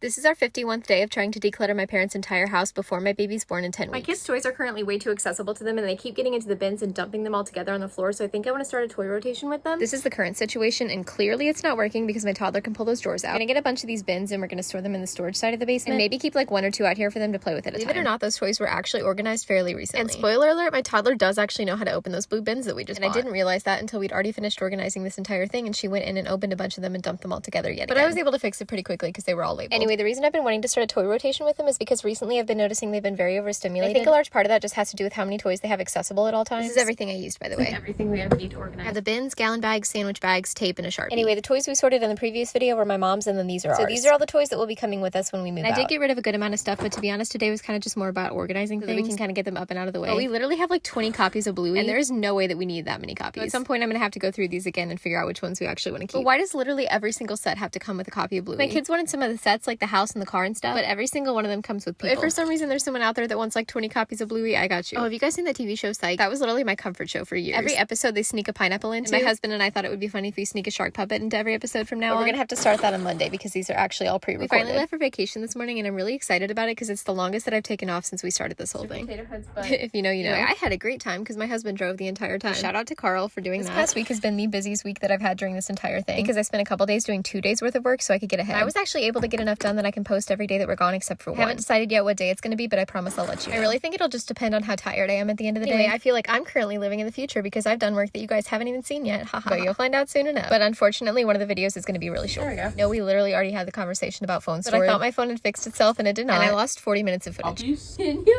This is our 51st day of trying to declutter my parents' entire house before my baby's born in 10 weeks. My kids' toys are currently way too accessible to them and they keep getting into the bins and dumping them all together on the floor, so I think I want to start a toy rotation with them. This is the current situation and clearly it's not working because my toddler can pull those drawers out. I'm gonna get a bunch of these bins and we're gonna store them in the storage side of the basement and maybe keep like 1 or 2 out here for them to play with at a time. Believe it or not, those toys were actually organized fairly recently. And spoiler alert, my toddler does actually know how to open those blue bins that we just bought. I didn't realize that until we'd already finished organizing this entire thing and she went in and opened a bunch of them and dumped them all together yet again. But I was able to fix it pretty quickly because they were all labeled. Anyway, the reason I've been wanting to start a toy rotation with them is because recently I've been noticing they've been very overstimulated. I think a large part of that just has to do with how many toys they have accessible at all times. This is everything I used, by the way. Everything we ever need to organize. I have the bins, gallon bags, sandwich bags, tape, and a Sharpie. Anyway, the toys we sorted in the previous video were my mom's and then these are ours. So these are all the toys that will be coming with us when we move out. I did get rid of a good amount of stuff, but to be honest, today was kind of just more about organizing things so that we can kind of get them up and out of the way. But we literally have like 20 copies of Bluey and there is no way that we need that many copies. So at some point I'm gonna have to go through these again and figure out which ones we actually want to keep. But why does literally every single set have to come with a copy of Bluey? My kids wanted some of the sets like the house and the car and stuff, but every single one of them comes with people. If for some reason there's someone out there that wants like 20 copies of Bluey, I got you. Oh, have you guys seen that TV show Psych? That was literally my comfort show for years. Every episode they sneak a pineapple into. And my husband and I thought it would be funny if we sneak a shark puppet into every episode from now on. We're gonna have to start that on Monday because these are actually all pre-recorded. We finally left for vacation this morning and I'm really excited about it because it's the longest that I've taken off since we started this whole thing. If you know, you know. Anyway, I had a great time because my husband drove the entire time. Shout out to Carl for doing that. This past week has been the busiest week that I've had during this entire thing because I spent a couple days doing 2 days worth of work so I could get ahead. I was actually able to get enough done that I can post every day that we're gone except for one. I haven't decided yet what day it's gonna be, but I promise I'll let you know. I really think it'll just depend on how tired I am at the end of the day. I feel like I'm currently living in the future because I've done work that you guys haven't even seen yet. Haha. But you'll find out soon enough. But unfortunately, one of the videos is going to be really short. There we go. No, we literally already had the conversation about phone storage. But I thought my phone had fixed itself and it did not. And I lost 40 minutes of footage.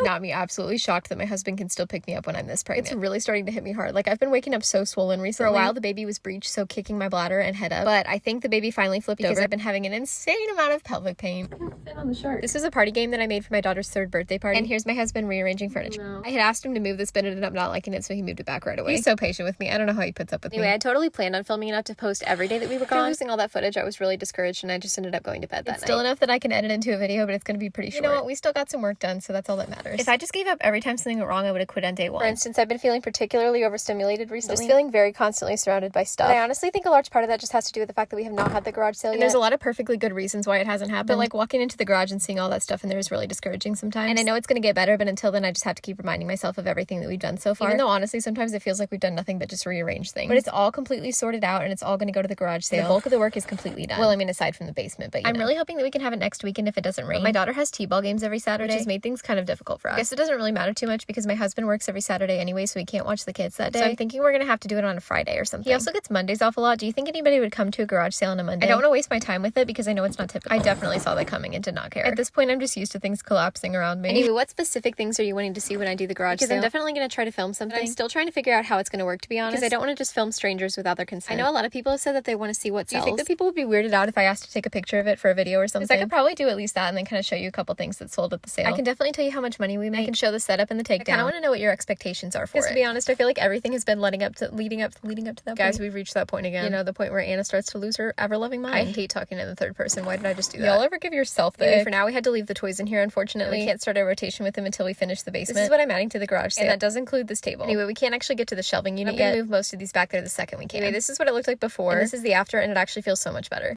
Got me absolutely shocked that my husband can still pick me up when I'm this pregnant. It's really starting to hit me hard. Like I've been waking up so swollen recently. For a while, the baby was breached, so kicking my bladder and head up. But I think the baby finally flipped over. I've been having an insane amount of pelvic pain. Fit on the shark. This was a party game that I made for my daughter's 3rd birthday party. And here's my husband rearranging furniture. No. I had asked him to move this, but ended up not liking it, so he moved it back right away. He's so patient with me. I don't know how he puts up with me. Anyway, I totally planned on filming enough to post every day that we were gone. After losing all that footage, I was really discouraged and I just ended up going to bed that night. It's still enough that I can edit into a video, but it's going to be pretty short. You know what? We still got some work done, so that's all that matters. If I just gave up every time something went wrong, I would have quit on day 1. For instance, I've been feeling particularly overstimulated recently. Just feeling very constantly surrounded by stuff. But I honestly think a large part of that just has to do with the fact that we have not had the garage sale yet. And there's a lot of perfectly good reasons why it hasn't happened. But like walking into the garage and seeing all that stuff in there is really discouraging sometimes. And I know it's going to get better, but until then I just have to keep reminding myself of everything that we've done so far. Even though honestly sometimes it feels like we've done nothing but just rearrange things. But it's all completely sorted out and it's all going to go to the garage sale. The bulk of the work is completely done. Well, I mean aside from the basement, but I'm really hoping that we can have it next weekend if it doesn't rain. But my daughter has t-ball games every Saturday, which has made things kind of difficult for us. I guess it doesn't really matter too much because my husband works every Saturday anyway, so he can't watch the kids that day. So I'm thinking we're going to have to do it on a Friday or something. He also gets Mondays off a lot. Do you think anybody would come to a garage sale on a Monday? I don't want to waste my time with it because I know it's not typical. I definitely saw that coming and did not care. At this point, I'm just used to things collapsing around me. Anyway, what specific things are you wanting to see when I do the garage sale? Because I'm definitely going to try to film something. I'm still trying to figure out how it's going to work, to be honest. Because I don't want to just film strangers without their consent. I know a lot of people have said that they want to see what sells. Do you think that people would be weirded out if I asked to take a picture of it for a video or something? Because I could probably do at least that and then kind of show you a couple things that sold at the sale. I can definitely tell you how much money we make. I can show the setup and the takedown. I kind of want to know what your expectations are for it. Because to be honest, I feel like everything has been leading up to that point. Guys, we've reached that point again. You know, the point where Anna starts to lose her ever-loving mind. I hate talking in the 3rd person. Why did I just do that? Y'all ever give yourself the ick? For now, we had to leave the toys in here, unfortunately. We can't start a rotation with them until we finish the basement. This is what I'm adding to the garage sale. And that does include this table. Anyway, we can't actually get to the shelving unit yet. I'm gonna move most of these back there the second we can. Anyway, this is what it looked like before. And this is the after, and it actually feels so much better.